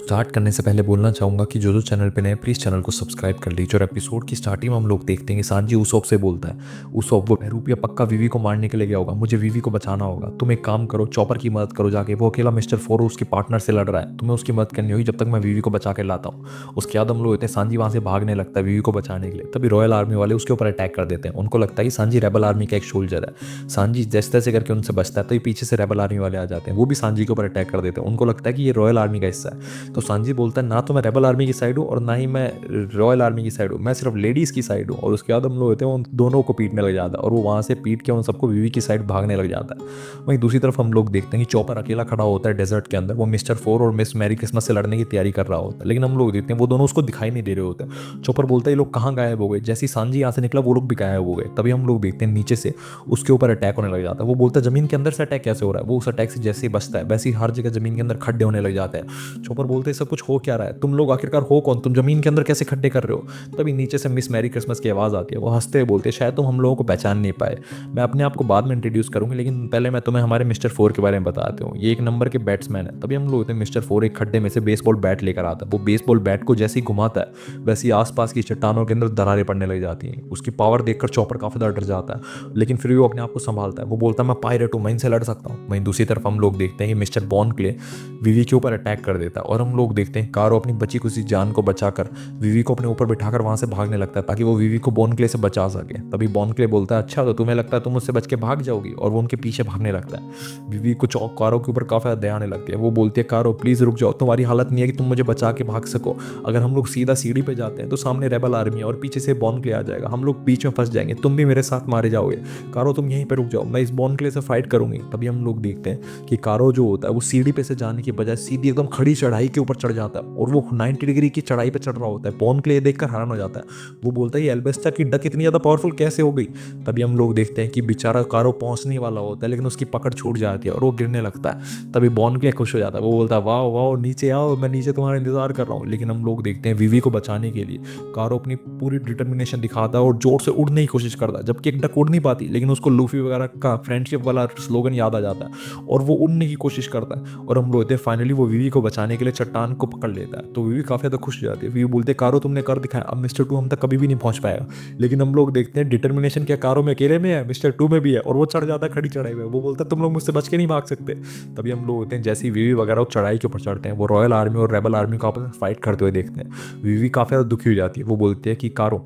Start करने से पहले बोलना चाहूँगा कि जो चैनल पे नए प्लीज़ चैनल को सब्सक्राइब कर लीजिए। और एपिसोड की स्टार्टिंग में हम लोग देखते हैं कि सांजी उसोप से बोलता है, उसोप वो बहरूपिया पक्का वीवी को मारने के लिए गया होगा, मुझे वीवी को बचाना होगा। तुम एक काम करो, चॉपर की मदद करो जाके, वो अकेला मिस्टर फोर उसके पार्टनर से लड़ रहा है, तुम्हें उसकी मदद करनी होगी जब तक मैं वीवी को बचा के लाता हूँ। उसके बाद हम लोग होते हैं सांजी वहाँ से भागने लगता है वीवी को बचाने के लिए। तभी रॉयल आर्मी वाले उसके ऊपर अटैक कर देते हैं। उनको लगता है कि सांजी रेबल आर्मी का एक सोल्जर है। सांजी जैसे तैसे करके उनसे बचता है, तो पीछे से रेबल आर्मी वाले आ जाते हैं, वो भी सांजी के ऊपर अटैक कर देते हैं। उनको लगता है कि ये रॉयल आर्मी का हिस्सा है। तो सांजी बोलता है ना तो मैं रेबल आर्मी की साइड हूँ और ना ही मैं रॉयल आर्मी की साइड हूँ, मैं सिर्फ लेडीज़ की साइड हूँ। और उसके बाद हम लोग होते हैं उन दोनों को पीटने लग जाता है और वो वहाँ से पीट के उन सबको वीवी की साइड भागने लग जाता है। वहीं दूसरी तरफ हम लोग देखते हैं कि चॉपर अकेला खड़ा होता है डेजर्ट के अंदर। वो मिस्टर फोर और मिस मैरी क्रिसमस से लड़ने की तैयारी कर रहा होता है, लेकिन हम लोग देखते हैं वो दोनों उसको दिखाई नहीं दे रहे होते हैं। चॉपर बोलता है ये लोग कहाँ गायब हो गए। जैसे ही सांजी यहाँ से निकला वो लोग भी गायब हो गए। तभी हम लोग देखते हैं नीचे से उसके ऊपर अटैक होने लग जाता है। वो बोलता है जमीन के अंदर से अटैक कैसे हो रहा है। वो उस अटैक से जैसे ही बचता है वैसे ही हर जगह जमीन के अंदर खड्डे होने लग जाते हैं। चॉपर बोलते हैं सब कुछ हो क्या रहा है, तुम लोग आखिरकार हो कौन, तुम जमीन के अंदर कैसे खड्डे कर रहे हो। तभी नीचे से मिस मैरी क्रिसमस की आवाज़ आती है। वो हंसते हुए बोलते हैं शायद तुम हम लोगों को पहचान नहीं पाए, मैं अपने आप को बाद में इंट्रोड्यूस करूंगी, लेकिन पहले मैं तुम्हें हमारे मिस्टर फोर के बारे में बताती हूँ। ये एक नंबर के बैट्समैन है। तभी हम लोग होते हैं मिस्टर फोर एक खड्डे में से बेसबॉल बैट लेकर आता है। वो बेसबॉल बैट को जैसे ही घुमाता है वैसे ही आसपास की चट्टानों के अंदर दरारें पड़ने लग जाती हैं। उसकी पावर देखकर चॉपर काफी ज्यादा डर जाता है, लेकिन फिर भी वो अपने आप को संभालता है। वो बोलता है मैं पायरेट हूँ, मैं इनसे लड़ सकता हूँ। वहीं दूसरी तरफ हम लोग देखते हैं कि मिस्टर बॉन क्ले वीवी के ऊपर अटैक कर देता है और हम लोग देखते हैं कारो अपनी बची खुशी जान को बचाकर वीवी को अपने ऊपर बिठाकर वहां से भागने लगता है ताकि वो वीवी को बॉन क्ले से बचा सके। तभी बॉन क्ले बोलता है अच्छा तो तुम्हें लगता है तुम मुझसे बच के भाग जाओगी, और वो उनके पीछे भागने लगता है। वीवी को कारो के ऊपर काफी ज्यादा दया आने लगती है। वो बोलती है कारो प्लीज रुक जाओ, तुम्हारी हालत नहीं है कि तुम मुझे बचा के भाग सको। अगर हम लोग सीधा सीढ़ी पे जाते हैं तो सामने रेबल आर्मी है और पीछे से बॉन क्ले आ जाएगा, हम लोग बीच में फंस जाएंगे, तुम भी मेरे साथ मारे जाओगे। कारो तुम यहीं पे रुक जाओ, मैं इस बॉन क्ले से फाइट करूंगी। तभी हम लोग देखते हैं कि कारो जो होता है वो सीढ़ी पे से जाने की बजाय सीधी एकदम खड़ी चढ़ाई के ऊपर चढ़ जाता है और वो 90 डिग्री की चढ़ाई पे चढ़ रहा होता है। बॉन क्ले देखकर हैरान हो जाता है। वो बोलता है ये एल्बेस्टा की डक इतनी ज्यादा पावरफुल कैसे हो गई। तभी हम लोग देखते हैं कि बेचारा कारो पहुंचने वाला होता है लेकिन उसकी पकड़ छूट जाती है और वो गिरने लगता है। तभी बॉन क्ले खुश हो जाता है। वो बोलता है वाह वाह नीचे आओ, मैं नीचे तुम्हारा इंतजार कर रहा हूँ। लेकिन हम लोग देखते हैं वीवी को बचाने के लिए कारो अपनी पूरी डिटर्मिनेशन दिखाता है और जोर से उड़ने की कोशिश करता है, जबकि एक डक उड़ नहीं पाती। लेकिन उसको लूफी वगैरह का फ्रेंडशिप वाला स्लोगन याद आ जाता है और वो उड़ने की कोशिश करता है। और हम लोग फाइनली वो वीवी को बचाने के लिए चट्टान को पकड़ लेता है। तो वीवी काफी ज्यादा खुश हो जाती है। वीवी बोलते कारो तुमने कर दिखाया, अब मिस्टर टू हम तक कभी भी नहीं पहुंच पाएगा। लेकिन हम लोग देखते हैं डिटर्मिनेशन क्या कारो में अकेले में है, मिस्टर टू में भी है, और वो चढ़ जाता है खड़ी चढ़ाई में। वो बोलता है तुम लोग मुझसे बच के नहीं भाग सकते। तभी हम लोग होते हैं जैसे ही वीवी वगैरह चढ़ाई के ऊपर चढ़ते हैं वो रॉयल आर्मी और रेबल आर्मी को आपस में फाइट करते हुए देखते हैं। वीवी काफी ज्यादा दुखी हो जाती है। वो बोलती है कि कारो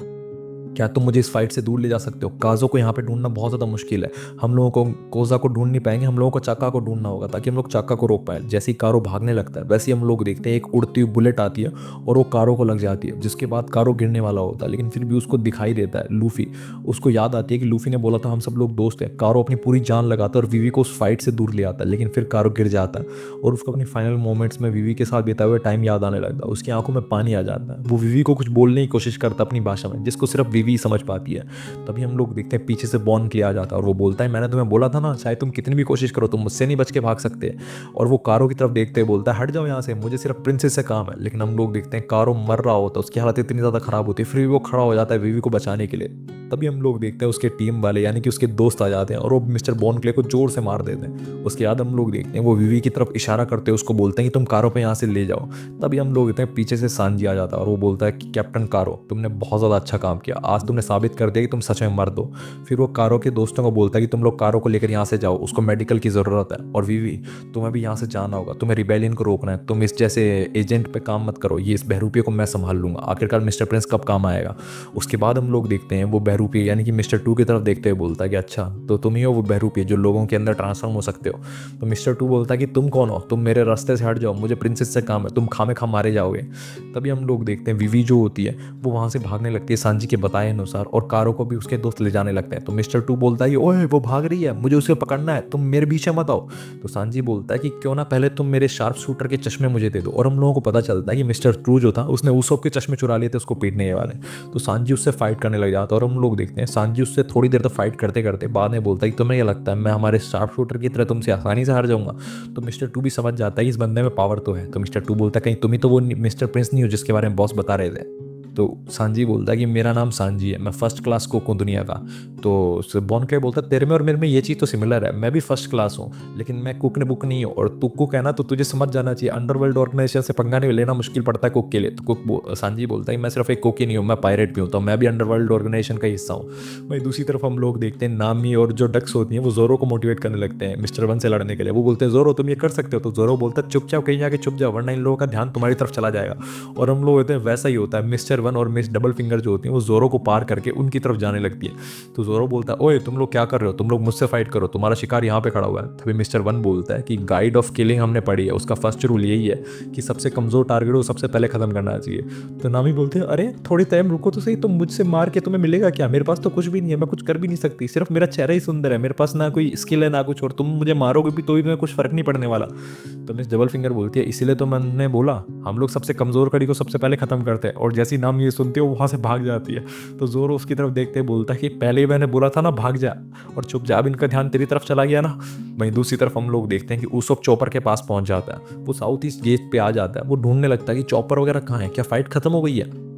क्या तुम मुझे इस फाइट से दूर ले जा सकते हो, काजो को यहाँ पे ढूंढना बहुत ज़्यादा मुश्किल है, हम लोगों को कोजा को ढूंढ नहीं पाएंगे, हम लोगों को चाका को ढूंढना होगा ताकि हम लोग चाका को रोक पाए। जैसे ही कारो भागने लगता है वैसे ही हम लोग देखते हैं एक उड़ती हुई बुलेट आती है और वो कारो को लग जाती है, जिसके बाद कारो गिरने वाला होता है। लेकिन फिर भी उसको दिखाई देता है लूफी। उसको याद आती है कि लूफी ने बोला था हम सब लोग दोस्त हैं। कारो अपनी पूरी जान लगाता है और वीवी को उस फाइट से दूर ले आता है, लेकिन फिर कारो गिर जाता है और उसको अपनी फाइनल मोमेंट्स में वीवी के साथ बिताए हुए टाइम याद आने लगता है। उसकी आंखों में पानी आ जाता है। वो वीवी को कुछ बोलने की कोशिश करता है अपनी भाषा में जिसको सिर्फ वीवी समझ पाती है। तभी हम लोग देखते हैं पीछे से बॉन क्ले आ जाता है और वो बोलता है मैंने तुम्हें बोला था ना, चाहे तुम कितनी भी कोशिश करो तुम मुझसे नहीं बच के भाग सकते। और वो कारो की तरफ देखते हुए बोलता है हट जाओ यहाँ से, मुझे सिर्फ प्रिंसेस से काम है। लेकिन हम लोग देखते हैं कारो मर रहा होता है, उसकी हालत इतनी ज़्यादा खराब होती है, फिर भी वो खड़ा हो जाता है वीवी को बचाने के लिए। तभी हम लोग देखते हैं उसके टीम वाले यानी कि उसके दोस्त आ जाते हैं और वो मिस्टर बॉन क्ले को जोर से मार देते हैं। उसके बाद हम लोग देखते हैं वो वीवी की तरफ इशारा करते हैं, उसको बोलते हैं कि तुम कारो पे यहाँ से ले जाओ। तभी हम लोग देखते हैं पीछे से सांजी आ जाता है और वो बोलता है कि कैप्टन कारो तुमने बहुत ज़्यादा अच्छा काम किया, आज तुमने साबित कर दिया कि तुम सच में मर्द हो। फिर वो कारो के दोस्तों को बोलता है कि तुम लोग कारो को लेकर यहाँ से जाओ, उसको मेडिकल की ज़रूरत है। और वीवी तुम्हें भी यहाँ से जाना होगा, तुम्हें रिबेलियन को रोकना है, तुम इस जैसे एजेंट पे काम मत करो, ये इस बहरूपिये को मैं संभाल लूंगा, आखिरकार मिस्टर प्रिंस कब काम आएगा। उसके बाद हम लोग देखते हैं वो बहरूपिये यानी कि मिस्टर टू की तरफ देखते हुए बोलता है कि अच्छा तो तुम ही हो वो बहरूपिये जो लोगों के अंदर ट्रांसफॉर्म हो सकते हो। तो मिस्टर टू बोलता है कि तुम कौन हो, तुम मेरे रास्ते से हट जाओ, मुझे प्रिंसेस से काम है, तुम खामे खा मारे जाओगे। तभी हम लोग देखते हैं वीवी जो होती है वो वहाँ से भागने लगती है सांजी के बताए अनुसार और कारो को भी उसके दोस्त ले जाने लगते हैं। तो मिस्टर टू बोलता है कि ओए वो भाग रही है, मुझे उसे पकड़ना है, तुम मेरे पीछे मत आओ। तो सांजी बोलता है कि क्यों ना पहले तुम मेरे शार्प शूटर के चश्मे मुझे दे दो। और हम लोगों को पता चलता है कि मिस्टर टू जो था उसने उसोप के चश्मे चुरा लिए थे उसको पीटने वाले। तो सांजी उससे फाइट करने लग जाता है और हम लोग देखते हैं सांजी उससे थोड़ी देर तक फाइट करते करते बाद में बोलता है कि तुम्हें क्या लगता है मैं हमारे शार्प शूटर की तरह तुमसे आसानी से हार जाऊंगा। तो मिस्टर टू भी समझ जाता है कि इस बंदे में पावर तो है। तो मिस्टर टू बोलता है कहीं तुम ही तो वो मिस्टर प्रिंस नहीं हो जिसके बारे में बॉस बता रहे थे। तो सांजी बोलता है कि मेरा नाम सांजी है, मैं फर्स्ट क्लास कुक हूँ दुनिया का। तो बॉनक्ले बोलता है तेरे में और मेरे में ये चीज़ तो सिमिलर है, मैं भी फर्स्ट क्लास हूँ, लेकिन मैं कुक ने बुक नहीं हूँ, और तू कुक है ना तो तुझे समझ जाना चाहिए अंडरवर्ल्ड ऑर्गेनाइजेशन से पंगा नहीं लेना मुश्किल पड़ता है कुक के लिए। तो सांजी बोलता है कि मैं सिर्फ एक कुक ही नहीं हूँ, मैं पायरेट भी हूँ, तो मैं भी अंडरवर्ल्ड ऑर्गेनाइजेशन का हिस्सा हूँ। भाई दूसरी तरफ हम लोग देखते हैं नामी और जो डक्स होती हैं वो जोरो को मोटिवेट करने लगते हैं मिस्टर वन से लड़ने के लिए। वो बोलते हैं जोरो तुम ये कर सकते हो, तो जोरो बोलता है चुपचाप कहीं जाके छुप जाओ वरना इन लोगों का ध्यान तुम्हारी तरफ चला जाएगा। और हम लोग होते हैं वैसा ही होता है, मिस्टर वन और मिस डबल फिंगर जो होती हैं वो जोरो को पार करके उनकी तरफ जाने लगती है। तो जोरो बोलता है ओए तुम लोग क्या कर रहे हो, तुम लोग मुझसे फाइट करो, तुम्हारा शिकार यहाँ पे खड़ा हुआ है। तभी मिस्टर वन बोलता है कि गाइड ऑफ किलिंग हमने पढ़ी है, उसका फर्स्ट रूल यही है कि सबसे कमजोर टारगेट को सबसे पहले खत्म करना चाहिए। तो नामी बोलते हैं अरे थोड़ी टाइम रुको तो सही, तुम मुझसे मार के तुम्हें मिलेगा क्या, मेरे पास तो कुछ भी नहीं है, मैं कुछ कर भी नहीं सकती, सिर्फ मेरा चेहरा ही सुंदर है, मेरे पास ना कोई स्किल है ना कुछ, और तुम मुझे मारोगे भी तो भी तुम्हें कुछ फर्क नहीं पड़ने वाला। तो मिस डबल फिंगर बोलती है इसीलिए तो मैंने बोला हम लोग सबसे कमजोर कड़ी को सबसे पहले खत्म करते हैं, और जैसी नाम ये सुनते हो वहां से भाग जाती है। तो जोरो उसकी तरफ देखते बोलता है कि पहले ही मैंने बोला था ना भाग जा और चुप जा, अब इनका ध्यान तेरी तरफ चला गया ना। वहीं दूसरी तरफ हम लोग देखते हैं कि उसोप चॉपर के पास पहुंच जाता है, वो साउथ ईस्ट गेट पे आ जाता है, वो ढूंढने लगता है कि चॉपर वगैरह कहाँ है, क्या फाइट खत्म हो गई है।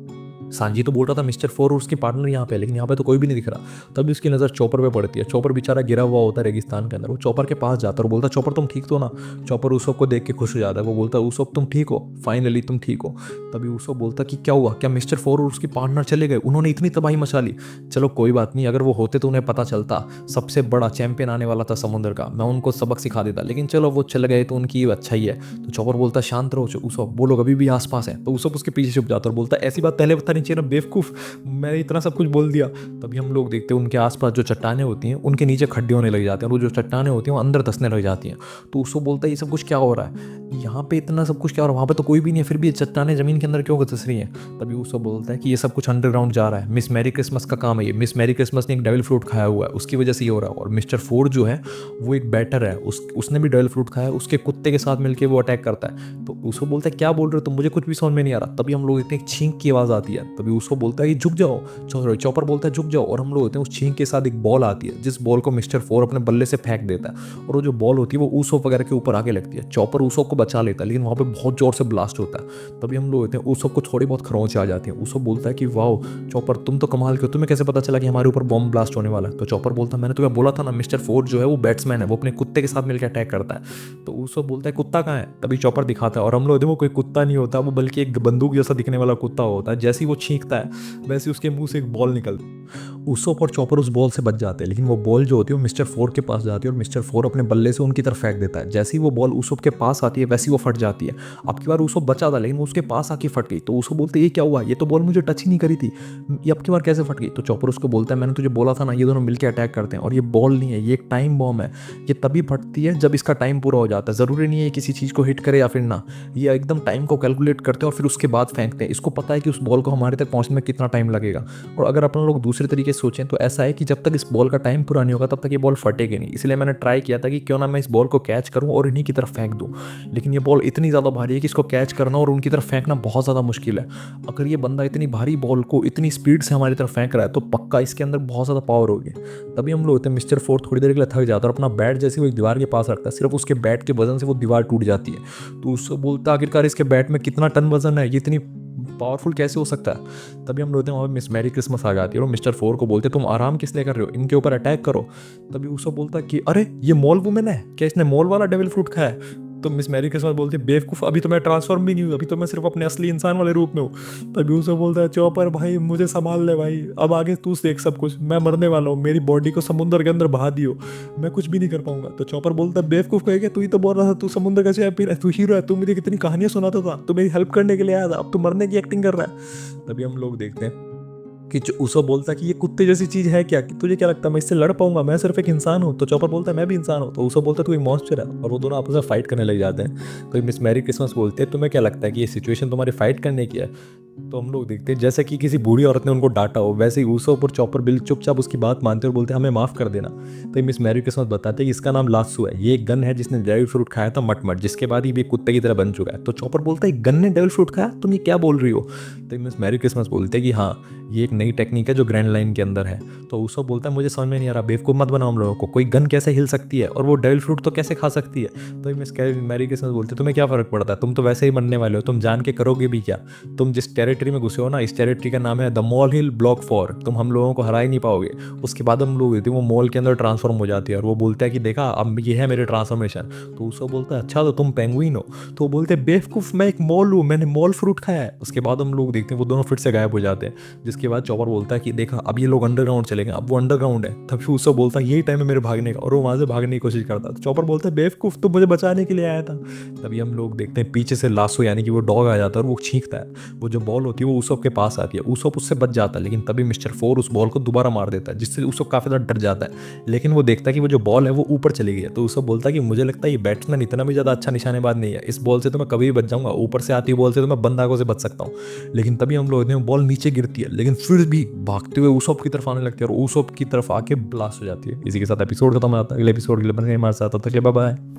सांजी तो बोल रहा था मिस्टर फोर और उसकी पार्टनर यहाँ पे, लेकिन यहाँ पे तो कोई भी नहीं दिख रहा। तभी उसकी नज़र चॉपर पे पड़ती है, चॉपर बेचारा गिरा हुआ होता है रेगिस्तान के अंदर। वो चॉपर के पास जाता है और बोलता है चॉपर तुम ठीक तो ना। चॉपर उसोप को देख के खुश हो जाता है, वो बोलता है उसोप तुम ठीक हो, फाइनली तुम ठीक हो। तभी उसोप बोलता कि क्या हुआ, क्या मिस्टर फोर और उसकी पार्टनर चले गए, उन्होंने इतनी तबाही मचा ली। चलो कोई बात नहीं, अगर वो होते तो उन्हें पता चलता सबसे बड़ा चैंपियन आने वाला था समुद्र का, मैं उनको सबक सिखा देता, लेकिन चलो वो चले गए तो उनकी अच्छा ही है। तो चॉपर बोलता शांत रहो उसोप, वो लोग अभी भी आसपास है। तो उसोप उसके पीछे छुप जाता और बोलता ऐसी बात पहले बतानी चाहिए ना बेवकूफ़, मैंने इतना सब कुछ बोल दिया। तभी हम लोग देखते हैं उनके आसपास जो चट्टानें होती हैं उनके नीचे खड्डे होने लग जाते हैं, और वो जो चट्टानें होती हैं वो अंदर धंसने लग जाती हैं। तो उसको बोलता है ये सब कुछ क्या हो रहा है, यहाँ पे इतना सब कुछ क्या हो रहा है, वहाँ पे तो कोई भी नहीं है, फिर भी ये चट्टानें जमीन के अंदर क्यों धंस रही हैं। तभी उसको बोलता है कि ये सब कुछ अंडरग्राउंड जा रहा है, मिस मैरी क्रिसमस का काम है ये, मिस मैरी क्रिसमस ने एक डेविल फ्रूट खाया हुआ है उसकी वजह से ये हो रहा है। और मिस्टर फोर जो है वो एक बैटर है, उसने भी डेविल फ्रूट खाया है, उसके कुत्ते के साथ मिलकर वो अटैक करता है। तो उसको बोलता है क्या बोल रहे हो तुम, मुझे कुछ भी समझ में नहीं आ रहा। तभी हम लोग देखते हैं छींक की आवाज़ आती है, तभी उसको बोलता है कि झुक जाओ, चॉपर बोलता है झुक जाओ, और हम लोग होते हैं उस छींक के साथ एक बॉल आती है जिस बॉल को मिस्टर फोर अपने बल्ले से फेंक देता है, और वो जो बॉल होती है वो ऊसोप वगैरह के ऊपर आगे लगती है। चॉपर ऊसोप को बचा लेता है, लेकिन वहाँ पे बहुत जोर से ब्लास्ट होता है। तभी हम लोग होते हैं ऊसोप को थोड़ी बहुत खरोंच आ जाती है। ऊसोप बोलता है कि वाह चॉपर तुम तो कमाल के हो, तुम्हें कैसे पता चला कि हमारे ऊपर बॉम्ब ब्लास्ट होने वाला है। तो चॉपर बोलता है मैंने तुम्हें बोला था ना मिस्टर फोर जो है वो बैट्समैन है, वो अपने कुत्ते के साथ मिलकर अटैक करता है। तो ऊसोप बोलता है कुत्ता कहाँ है। तभी चॉपर दिखाता है, और हम लोग वो कोई कुत्ता नहीं होता, वो बल्कि एक बंदूक जैसा दिखने वाला कुत्ता होता है। जैसे ही वो छींकता है वैसे उसके मुंह से एक बॉल निकलती है। उसोप और चॉपर उस बॉल से बच जाते हैं, लेकिन वो बॉल जो होती है वो मिस्टर फोर के पास जाती है, और मिस्टर फोर अपने बल्ले से उनकी तरफ फेंक देता है। जैसे ही वो बॉल उसोप के पास आती है वैसी वो फट जाती है। अब की बार उसोप बचा था, लेकिन वो उसके पास आके फट गई। तो उसको बोलते ये क्या हुआ, ये तो बॉल मुझे टच ही नहीं करी थी, ये अब की बार कैसे फट गई। तो चॉपर उसको बोलता है मैंने तुझे बोला था ना ये दोनों मिलकर अटैक करते हैं, और ये बॉल नहीं है, ये एक टाइम बॉम्ब है, ये तभी फटती है जब इसका टाइम पूरा हो जाता है। ज़रूरी नहीं है किसी चीज़ को हिट करे या फिर ना, ये एकदम टाइम को कैलकुलेट करते हैं और फिर उसके बाद फेंकते हैं। इसको पता है कि उस बॉल को हमारे तक पहुँचने में कितना टाइम लगेगा। और अगर अपन लोग दूसरे तरीके से सोचें तो ऐसा है कि जब तक इस बॉल का टाइम पूरा नहीं होगा तब तक ये बॉल फटेगी नहीं। इसलिए मैंने ट्राई किया था कि क्यों ना मैं इस बॉल को कैच करूं और इन्हीं की तरफ फेंक दूं, लेकिन ये बॉल इतनी ज़्यादा भारी है कि इसको कैच करना और उनकी तरफ फेंकना बहुत ज़्यादा मुश्किल है। अगर ये बंदा इतनी भारी बॉल को इतनी स्पीड से हमारी तरफ फेंक रहा है तो पक्का इसके अंदर बहुत ज़्यादा पावर होगी। तभी हम लोग होते हैं मिस्टर फोर थोड़ी देर के लिए थक जाता है और अपना बैट जैसे वो एक दीवार के पास रखता है, सिर्फ उसके बैट के वजन से वो दीवार टूट जाती है। तो उससे बोलता है आखिरकार इसके बैट में कितना टन वजन है, ये इतनी पावरफुल कैसे हो सकता है। तभी हम लोग वहाँ पे मिस मैरी क्रिसमस आ जाती है और मिस्टर फोर को बोलते तुम आराम किस लिए कर रहे हो, इनके ऊपर अटैक करो। तभी उसको बोलता कि अरे ये मॉल वुमेन है, क्या इसने मॉल वाला डेविल फ्रूट खाया है। तो मिस मैरी क्रिसमस बोलती है बेवकूफ़, अभी तो मैं ट्रांसफॉर्म भी नहीं हुई, अभी तो मैं सिर्फ अपने असली इंसान वाले रूप में हूँ। तभी उसको बोलता है चॉपर भाई मुझे संभाल ले भाई, अब आगे तू देख सब कुछ, मैं मरने वाला हूँ, मेरी बॉडी को समुद्र के अंदर बहा दियो, मैं कुछ भी नहीं कर पाऊंगा। तो चॉपर बोलता है बेवकूफ़ कहेगा, तू ही तो बोल रहा था तू समुद्र का चैंपियन है, तू हीरो है, तू मुझे कितनी कहानियां सुनाता था, तू मेरी हेल्प करने के लिए आया था, अब तू मरने की एक्टिंग कर रहा है। तभी हम लोग देखते हैं कि उसको बोलता है कि ये कुत्ते जैसी चीज़ है क्या, कि तुझे क्या लगता है मैं इससे लड़ पाऊंगा, मैं सिर्फ एक इंसान हूँ। तो चॉपर बोलता है मैं भी इंसान हूँ। तो उसको बोलता है तू एक मॉन्स्टर है, और वो दोनों आपस में फाइट करने लग जाते हैं। तो मिस मैरी क्रिसमस बोलते हैं तुम्हें क्या लगता है कि ये सिचुएशन तुम्हारी फाइट करने की है। तो हम लोग देखते हैं जैसे कि किसी बूढ़ी औरत ने उनको डांटा हो, वैसे ही ऊसोप और चॉपर बिल चुपचाप उसकी बात मानते और बोलते हैं हमें माफ़ कर देना। तो मिस मैरी क्रिसमस बताते हैं कि इसका नाम लासू है, ये एक गन है जिसने डेविल फ्रूट खाया था मट, जिसके बाद ही भी कुत्ते की तरह बन चुका है। तो चॉपर बोलता है गन ने डेविल फ्रूट खाया, तुम ये क्या बोल रही हो। तो मिस मैरी क्रिसमस बोलते हैं कि हाँ ये एक नई टेक्निक है जो ग्रैंड लाइन के अंदर है। तो ऊसोप बोलता है मुझे समझ में नहीं आ रहा, बेवकूफ़ मत बनाओ हम लोगों को, कोई गन कैसे हिल सकती है और वो डेविल फ्रूट तो कैसे खा सकती है। तो मिस मैरी क्रिसमस बोलते हैं तुम्हें क्या फ़र्क पड़ता है, तुम तो वैसे ही मरने वाले हो, तुम जान के करोगे भी क्या, तुम जिस टेरिटरी में घुसे हो ना, इस टेरिटरी का नाम है द मॉल हिल ब्लॉक 4, तुम हम लोगों को हरा ही नहीं पाओगे। उसके बाद हम लोग वो मॉल के अंदर ट्रांसफॉर्म हो जाती है और वो बोलता है कि देखा अब ये है मेरे ट्रांसफॉर्मेशन। तो उसको बोलता है अच्छा तो तुम पेंगुइन हो। तो वो बोलते हैं बेवकूफ़ मैं एक मॉल हूँ, मैंने मॉल फ्रूट खाया है। उसके बाद हम लोग देखते हैं वो दोनों फिर से गायब हो जाते हैं। जिसके बाद चॉपर बोलता है कि देखा अब ये लोग अंडरग्राउंड चले गए, अब वो अंडरग्राउंड है। तभी उसको बोलता है यही टाइम है मेरे भागने का, और वो वहाँ से भागने की कोशिश करता है। तो चॉपर बोलता है बेवकूफ़ तो मुझे बचाने के लिए आया था। तभी हम लोग देखते हैं पीछे से लासो यानी कि वो डॉग आ जाता है और वो छींकता है। वो जो बॉल होती है वो उसॉप के पास आती है, उसॉप उससे बच जाता है, लेकिन तभी मिस्टर फोर उस बॉल को दोबारा मार देता है, जिससे उसॉप काफ़ी ज़्यादा डर जाता है। लेकिन वो देखता है कि वो जो बॉल है वो ऊपर चली गई है। तो उसॉप बोलता है कि मुझे लगता है ये बैट्समैन इतना भी ज़्यादा अच्छा निशानेबाज नहीं है, इस बॉल से तो मैं कभी भी बच जाऊंगा, ऊपर से आती हुई बॉल से तो मैं बंद आंखों से बच सकता हूँ। लेकिन तभी हम लोग बॉल नीचे गिरती है, लेकिन फिर भी भागते हुए उसॉप की तरफ आने लगती है और उसॉप की तरफ आके ब्लास्ट हो जाती है। इसी के साथ एपिसोड खत्म हो जाता है। अगले एपिसोड के लिए बने हमारे साथ, तब तक बाय बाय।